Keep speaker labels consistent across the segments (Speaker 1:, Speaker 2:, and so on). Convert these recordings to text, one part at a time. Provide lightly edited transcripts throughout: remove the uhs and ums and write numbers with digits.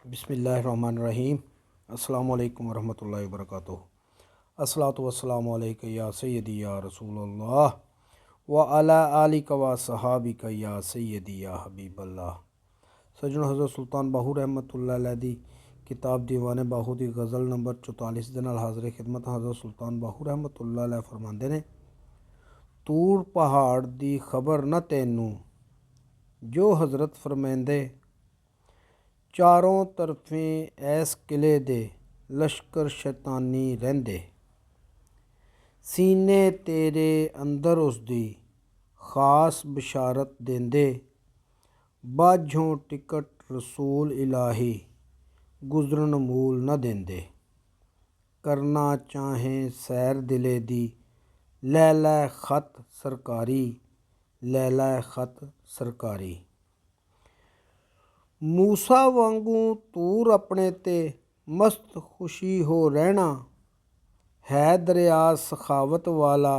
Speaker 1: बिस्मिल्लाहिर्रहमानिर्रहीम। अस्सलामु अलैकुम वरहमतुल्लाहि वबरकातुहू। अस्सलातु वस्सलामु अलैका या सय्यदी या रसूलल्लाह व अला आलिका व सहाबिका या सय्यदी या हबीबल्लाह। सज्जनों, हज़रत सुल्तान बाहू रहमतुल्लाह अलैह दी किताब दीवाने बाहू दी गज़ल नंबर 44 दे नाल हाज़िर खिदमत। हज़रत सुल्तान बाहू रहमतुल्लाह अलैह फरमांदे ने, तूर पहाड़ दी खबर न तैनू जो हज़रत फरमांदे, चारों तरफें ऐस किले दे लश्कर शैतानी रहिंदे, सीने तेरे अंदर उसदी खास बशारत देंदे, बाझों टिकट रसूल इलाही गुजरन मूल न देंदे। करना चाहें सैर दिले दी लैला खत सरकारी, लैला खत सरकारी। मूसा वांगू तूर अपने ते मस्त खुशी हो रहना, है दरिया सखावत वाला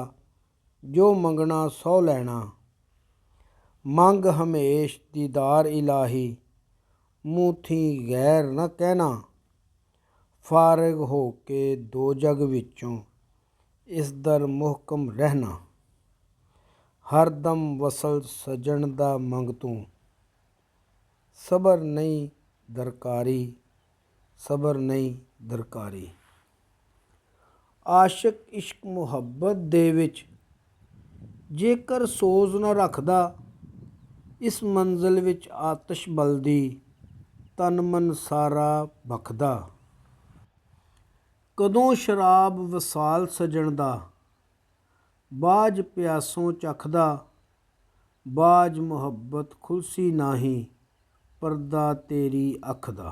Speaker 1: जो मंगना सौ लैना। मंग हमेश दीदार इलाही मुँह थी गैर न कहना, फारिग हो के दो जग विचों इस दर मुहकम रहना। हर दम वसल सजन दा मंग तू, सबर नहीं दरकारी, सबर नहीं दरकारी। आशिक इश्क मुहब्बत दे विच जेकर सोज न रखदा, इस मंजिल विच आतिश बलदी तन मन सारा भखदा। कदों शराब वसाल सजन दा बाज प्यासों चखदा, बाज मुहब्बत खुलसी नाही पर्दा तेरी अख दा।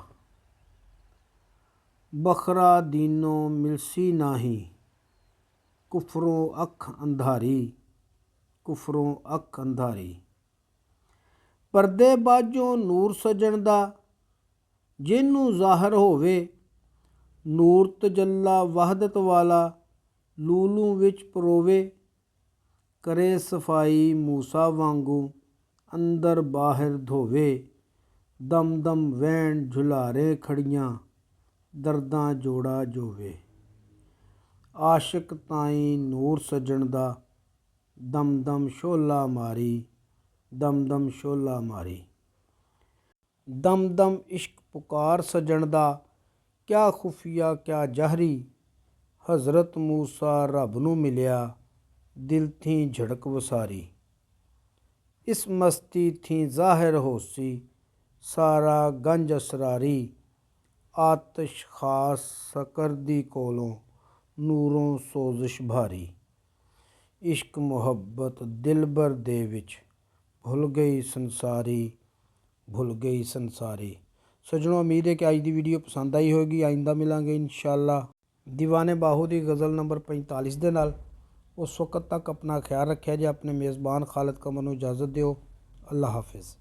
Speaker 1: बखरा दीनों मिलसी नाही कुफरों अख अंधारी, कुफरों अख अंधारी। पर्दे बाजों नूर सजन दा जिन्नू ज़ाहिर होवे, नूर तजल्ला वहदत वाला लूलू विच परोवे। करे सफाई मूसा वांगू अंदर बाहर धोवे, दम दम वैन झुलारे खड़ियां दर्दां जोड़ा जोवे। आशिक ताईं नूर सजन दा दम दम शोला मारी, दम दम शोला मारी। दम दम इश्क पुकार सजन दा क्या खुफिया क्या जहरी, हज़रत मूसा रब नू मिलिया दिल थी झड़क वसारी। इस मस्ती थी ज़ाहिर होसी सारा गंज असरारी, आतिश खास सकर दी कोलों नूरों सोजिश भारी। इश्क मुहब्बत दिलबर दे विच भुल गई संसारी, भुल गई संसारी। सज्जनों, उम्मीद है कि आज की वीडियो पसंद आई होगी। आइंदा मिलांगे इंशाअल्लाह दीवाने बाहू की गज़ल नंबर 45 दे नाल। उस वक्त तक अपना ख्याल रखा जी। अपने मेज़बान खालिद कमर नूं इजाज़त दिओ। अल्लाह हाफिज़।